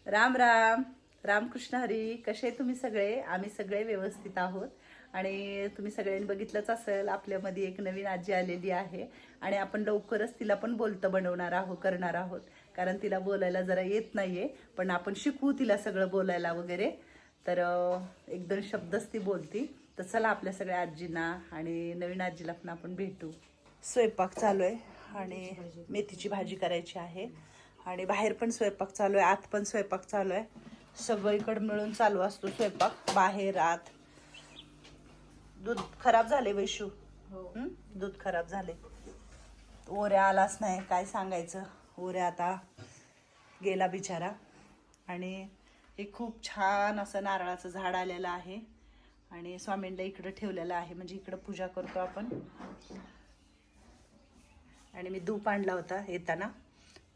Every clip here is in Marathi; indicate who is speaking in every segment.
Speaker 1: राम राम. रामकृष्ण हरी. कसे तुम्ही सगळे? आम्ही सगळे व्यवस्थित आहोत. आणि तुम्ही सगळ्यांनी बघितलंच असेल, आपल्यामध्ये एक नवीन आजी आलेली आहे आणि आपण लवकरच तिला पण बोलतं बनवणार आहोत, करणार आहोत. कारण तिला बोलायला जरा येत नाहीये, पण आपण शिकवू तिला सगळं बोलायला वगैरे. तर एक दोन शब्दच ती बोलती. तर चला आपल्या सगळ्या आजींना आणि नवीन आजीला पण आपण भेटू. स्वयंपाक चालू आहे आणि मेथीची भाजी करायची आहे आणि बाहेर पण स्वयंपाक चालू आहे, आत पण स्वयंपाक चालू आहे. सगळीकडे मिळून चालू असतो स्वयंपाक, बाहेर आत. दूध खराब झाले वैशू. दूध खराब झाले. ओऱ्या आलाच नाही, काय सांगायचं. ओऱ्या आता गेला बिचारा. आणि हे खूप छान असं नारळाचं झाड आलेलं आहे आणि स्वामींना इकडं ठेवलेलं आहे, म्हणजे इकडं पूजा करतो आपण. आणि मी धूप आणला होता येताना,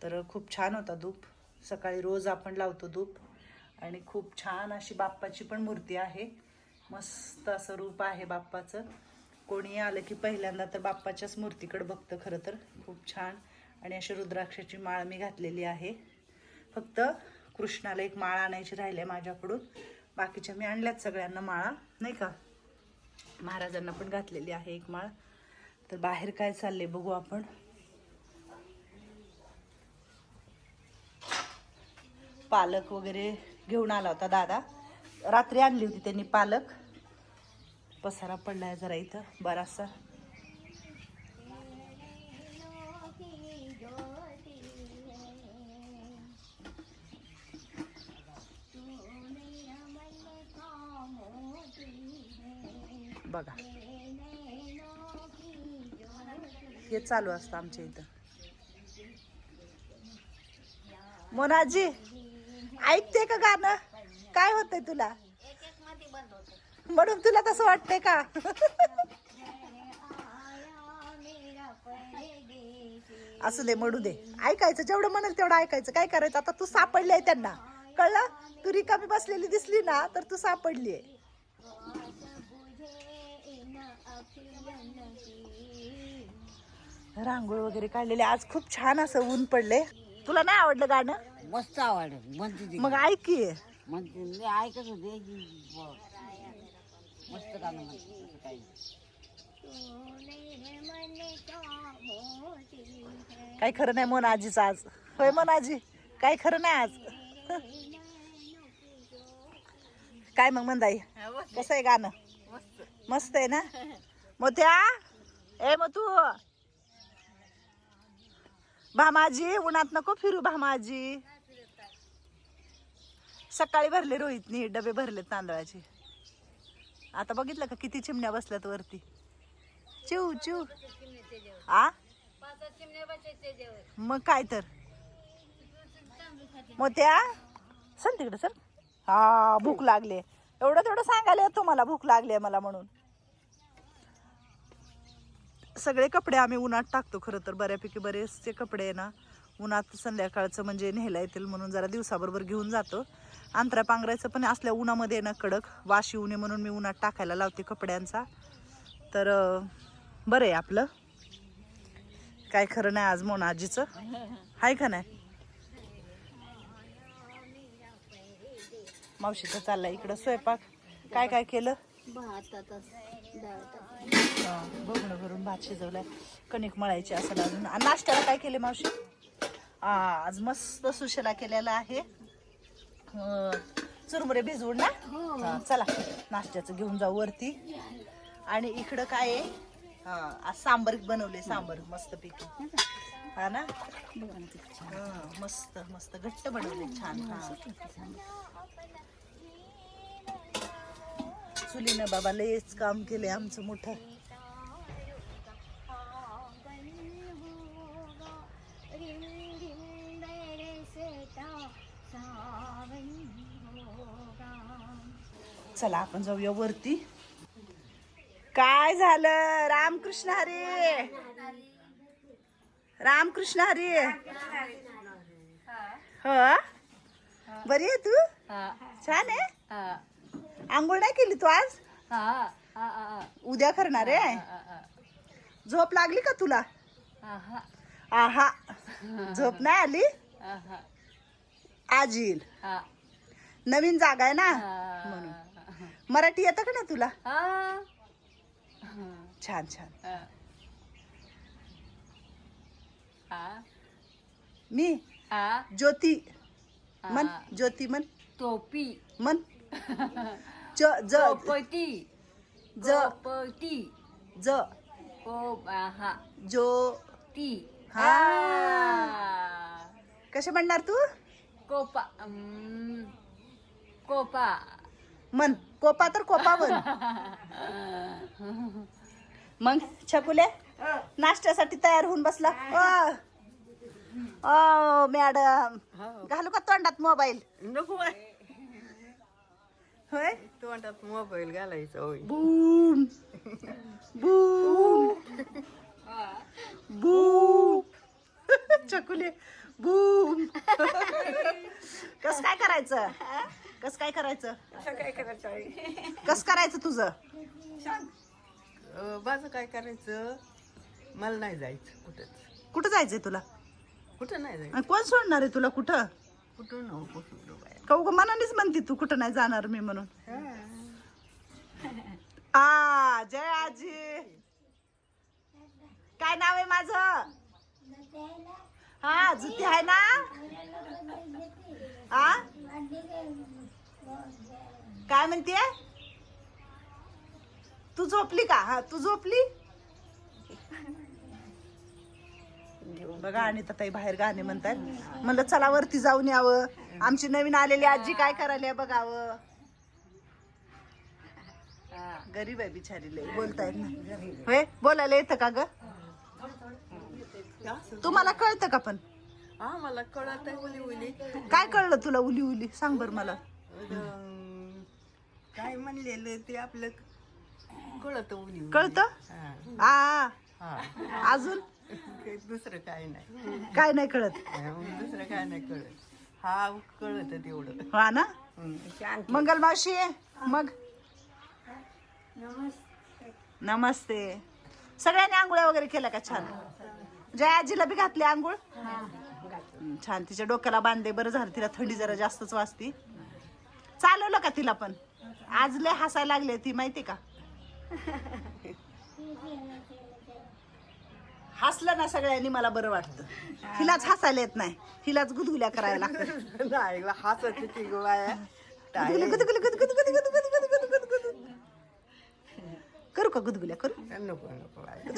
Speaker 1: तर खूप छान होता धूप. सकाळी रोज आपण लावतो धूप. आणि खूप छान अशी बाप्पाची पण मूर्ती आहे, मस्त असं रूप आहे बाप्पाचं. कोणी आलं की पहिल्यांदा तर बाप्पाच्याच मूर्तीकडे बघतं खरं तर. खूप छान. आणि अशी रुद्राक्षाची माळ मी घातलेली आहे. फक्त कृष्णाला एक माळ आणायची राहिली माझ्याकडून, बाकीच्या मी आणल्यात सगळ्यांना माळा, नाही का. महाराजांना पण घातलेली आहे एक माळ. तर बाहेर काय चाललंय बघू आपण. पालक वगैरे घेऊन आला होता दादा, रात्री आणली होती त्यांनी पालक. पसारा पडलाय जरा इथं बराचसा. बघा हे चालू असतं आमच्या इथं. मोनाजी ऐकते का गाणं? काय होतंय तुला? म्हणून तुला तसं वाटतंय का? असू दे, म्हणू दे. ऐकायचं जेवढं म्हणाल तेवढं ऐकायचं. काय करायचं आता? तू सापडली आहे त्यांना, कळलं? तू रिकामी बसलेली दिसली ना तर तू सापडली आहे. रांगोळ वगैरे काढलेले. आज खूप छान असं ऊन पडले. तुला नाही आवडलं गाणं?
Speaker 2: मस्त आवडत म्हणते
Speaker 1: मग ऐक की.
Speaker 2: म्हणते मी ऐकत होते मस्त गाणं म्हणते काही.
Speaker 1: काय खरं नाही मोनाजीचं आज. होय मोनाजी, काय खरं नाही आज. काय मग मंदाई, कसं आहे गाणं? मस्त आहे ना. मोत्या ए मोतू, भामाजी उन्हात नको फिरू. भामाजी सकाळी भरले रोहितनी डबे, भरले तांदळाचे. आता बघितलं का किती चिमण्या बसल्यात वरती. चिव चिव. आ मग काय तर. मोत्या चल तिकडे चल. हा भूक लागले, एवढं तेवढं सांगायला तुम्हाला भूक लागली मला म्हणून. सगळे कपडे आम्ही उन्हात टाकतो खरं तर. बऱ्यापैकी बरेचसे कपडे आहे ना उन्हात संध्याकाळचं म्हणजे न्यायला येतील म्हणून जरा दिवसाबरोबर घेऊन जातो. अंतरा पांघरायचं पण असल्या उन्हामध्ये ना कडक वास येऊ नये म्हणून मी उन्हात टाकायला लावते कपड्यांचा. तर बरं आहे आपलं. काय खरं नाही आज मोनाजीचं, हाय का नाही. मावशीचं चाललाय इकडं स्वयंपाक. काय काय केलं? बघणं भरून भात शिजवलाय, कणिक मळायची असं अजून. आणि नाश्त्याला काय केले मावशी? आज मस्त सुशेला केलेला आहे, चुरमुरे भिजवून ना. चला नाश्त्याचं घेऊन जाऊ वरती. आणि इकडं काय आहे, आज सांबर बनवले, सांबर मस्त पैकी. हा ना, मस्त मस्त घट्ट बनवले, छान. चुलीनं बाबा लयच काम केले आमचं मोठं. चला आपण जाऊया वरती. काय झालं? रामकृष्ण हरी. रामकृष्ण हरी. हो बरी आहे तू? छान आहे. आंघोळ नाही केली तू आज? उद्या करणार आहे. झोप लागली का तुला? आहा झोप नाही आली? आजील. नवीन जागा आहे ना म्हणून. मराठी येतं का ना तुला? छान छान. मी ज्योती मन. ज्योती मन.
Speaker 2: टोपी
Speaker 1: मन. ज ज
Speaker 2: चौपटी
Speaker 1: ज
Speaker 2: चौपटी
Speaker 1: ज जो.
Speaker 2: ती
Speaker 1: हा कसे म्हणणार तू?
Speaker 2: कोपा कोपा
Speaker 1: मन. कोपा तर कोपा बन. मग छकुले नाश्त्यासाठी तयार होऊन बसला. ओ मॅडम घालू का तोंडात मोबाईल?
Speaker 3: नको
Speaker 1: होय.
Speaker 3: तोंडात मोबाईल घालायचा होय.
Speaker 1: Boom boom boom. छकुले बूम. कस काय करायचं? कस काय करायचं?
Speaker 3: असं काय करायचं आहे?
Speaker 1: कस करायचं तुझं?
Speaker 3: माझं काय करायचं? मला नाही जायचं कुठंच.
Speaker 1: कुठं जायचंय तुला?
Speaker 3: कुठं नाही जायचं.
Speaker 1: आणि कोण सोडणार आहे तुला कुठं?
Speaker 3: कुठं नको कुठं बाहेर.
Speaker 1: का उगा मनानेच म्हणते तू कुठं नाही जाणार मी म्हणून. आ जय आजी. काय नाव आहे माझं? हा जुती आहे ना. आ काय म्हणते? तू झोपली का? हा तू झोपली. बघा आणि ताई बाहेर गाणे म्हणतात. म्हणलं चला वरती जाऊन यावं. आमची नवीन आलेली आजी काय करायला बघावं. गरीब आहे बिचारी लय बोलता येत नाही. होय बोलायला येतं का ग? तुम्हाला कळतं का पण?
Speaker 3: हा मला कळत आहे उली उली.
Speaker 1: काय कळलं तुला उली उली? सांग बर मला.
Speaker 3: काय म्हणलेलं ते आपलं कळत उली उली.
Speaker 1: कळतं?
Speaker 3: हा.
Speaker 1: आ
Speaker 3: हा.
Speaker 1: अजून
Speaker 3: दुसरं काय नाही.
Speaker 1: काय नाही कळत?
Speaker 3: दुसरं काय नाही कळत. हा कळत तेवढं.
Speaker 1: हा ना.
Speaker 3: शांत.
Speaker 1: मंगल मावशी मग नमस्ते. सगळ्यांनी आंघोळ्या वगैरे केल्या का? छान. जय आजीला बी घातली आंघोळ. छान. तिच्या डोक्याला बांधले. बरं झालं. तिला थंडी जरा जास्तच वाजती. चालवलं का तिला पण? आज लय हसायला लागले ती माहिती का? हसलं ना सगळ्यांनी मला बरं वाटतं. हिलाच हसायला येत नाही. हिलाच गुदगुल्या करायला लागतात.
Speaker 3: नाही हसत होती गो बाया.
Speaker 1: करू का गुदगुल्या? करू.
Speaker 3: नको नको बाया.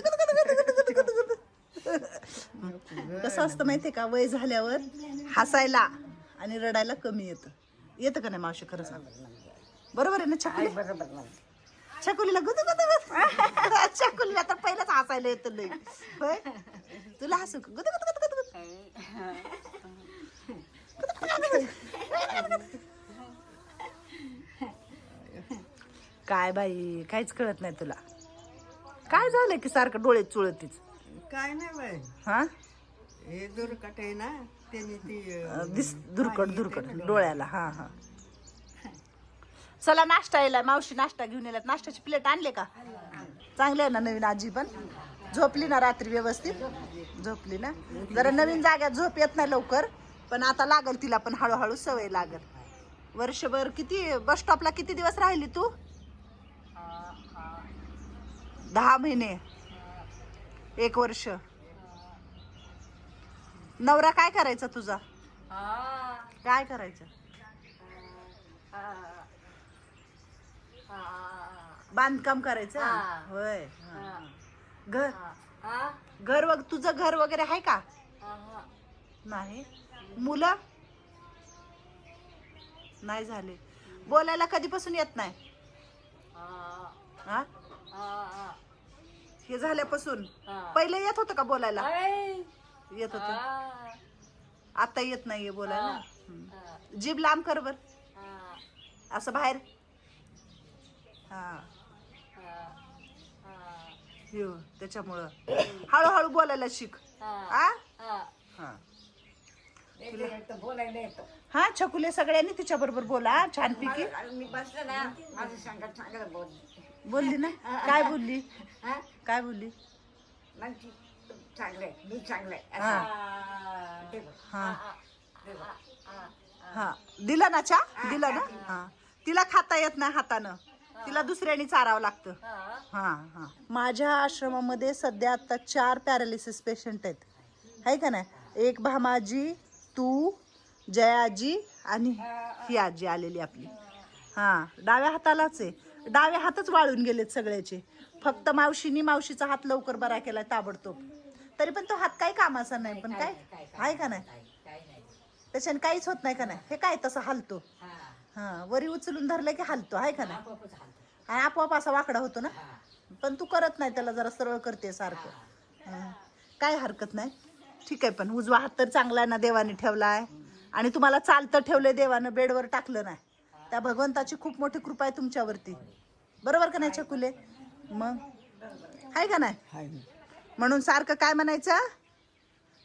Speaker 1: कसं असतं माहितीये का? वय झाल्यावर हसायला आणि रडायला कमी येतं. येतं का नाही मावशी? खरं सांग. बरोबर आहे ना छकुली? छकुलीला गुद गुद गुद. छकुलीला तर पहिलंच हसायला येतं लय. होय तुला हसू का? गुद गुद गुद गुद गुद. काय बाई काहीच कळत नाही तुला. काय झालंय की सारखं डोळे चुळतीच?
Speaker 3: काय नाही बाय.
Speaker 1: हा
Speaker 3: हे दुर्कट आहे ना त्यांनी ती
Speaker 1: दिस दुर्कट डोळ्याला. हा हा. चला नाश्ता यायला. मावशी नाश्ता घेऊन येतात. नाश्त्याची प्लेट आणले का? चांगले आहे ना नवीन आजी पण? झोपली ना रात्री व्यवस्थित? झोपली ना. जरा नवीन जाग्यात झोप येत नाही लवकर पण आता लागल तिला पण हळूहळू सवय लागल. वर्षभर किती बस स्टॉपला किती दिवस राहिली तू? 10 महिने. 1 वर्ष. नवरा काय करायचा तुझा? काय करायचं? बांधकाम करायचं. होय. घर घर तुझं घर वगैरे आहे का? नाही. मुलं नाही झाले. बोलायला कधीपासून येत नाही? हा हे झाल्यापासून. पहिले येत होतं का बोलायला? येत होत. आता येत नाहीये बोलायला. जीभ लांब कर बर. असं बाहेर. हा त्याच्यामुळं हळूहळू बोलायला शिक. हा हा छकुले सगळ्यांनी तिच्या बरोबर बोला छानपैकी.
Speaker 2: मी बसलं ना माझं सांगा चांगलं बोल.
Speaker 1: बोलली ना. काय बोलली? काय बोलली?
Speaker 2: म्हणजे चांगलंय मी चांगलंय.
Speaker 1: हा हा हा दिला ना चहा दिला ना हा तिला खाता येत नाही हातानं तिला दुसऱ्याने चारावं लागतं हा हा माझ्या आश्रमामध्ये सध्या आता 4 पॅरालिसिस पेशंट आहेत आहे का नाही एक भामाजी तू जयाजी आणि ही आजी आलेली आपली हा डाव्या हातालाच आहे डावे हातच वाळून गेलेत सगळ्याचे फक्त मावशीचा हात लवकर बरा केला ताबडतोब तरी पण तो हात काही कामाचा नाही पण काय आहे का नाही त्याच्याने काहीच होत नाही का नाही हे काय तसं हलतो हा वरी उचलून धरलं की हलतो आहे का नाही आणि आपोआप असा वाकडा होतो ना पण तू करत नाही त्याला जरा सरळ करते सारखं काय हरकत नाही ठीक आहे पण उजवा हात तर चांगला आहे ना देवाने ठेवलाय आणि तुम्हाला चालतं ठेवलंय देवानं बेडवर टाकलं नाही त्या भगवंताची खूप मोठी कृपा आहे तुमच्यावरती बरोबर का नाही चकुले मग आहे का नाही
Speaker 3: हाय
Speaker 1: म्हणून सारखं काय म्हणायचं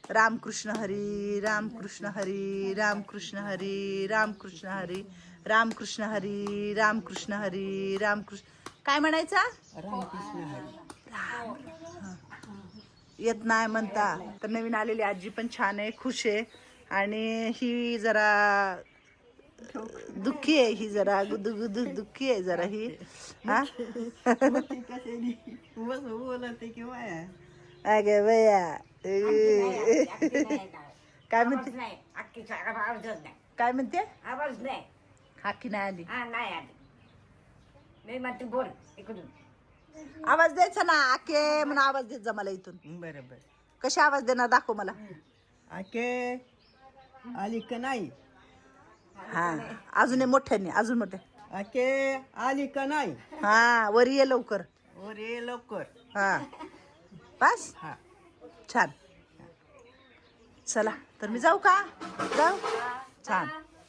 Speaker 1: रामकृष्ण हरी रामकृष्ण हरी रामकृष्ण हरी रामकृष्ण हरी रामकृष्ण हरी रामकृष्ण हरी रामकृष्ण काय म्हणायचं
Speaker 3: रामकृष्ण हरी
Speaker 1: येत नाही म्हणता तर नवीन आलेली आजी पण छान आहे खुश आहे आणि ही जरा दुःखी आहे ही जरा गुदू दुःखी आहे जरा ही हा
Speaker 3: बस बोलते किंवा
Speaker 1: अगे बया काय म्हणते
Speaker 2: नाही अख्खीचा आवाज नाही
Speaker 1: काय म्हणते
Speaker 2: आवाज नाही
Speaker 1: हाकी नाही आली
Speaker 2: हा नाही आली मी म्हणते बोल इकडून
Speaker 1: आवाज द्यायचा ना आके म्हणून आवाज देत जा मला इथून
Speaker 3: बरोबर
Speaker 1: कशी आवाज देणार दाखव मला
Speaker 3: आके आली का नाही
Speaker 1: हा अजून मोठ्याने अजून मोठ्या
Speaker 3: आके आली का नाही
Speaker 1: हा वरी ये लवकर
Speaker 3: अरे लवकर
Speaker 1: हा बस
Speaker 3: हा
Speaker 1: छान चला तर मी जाऊ का जाऊ छान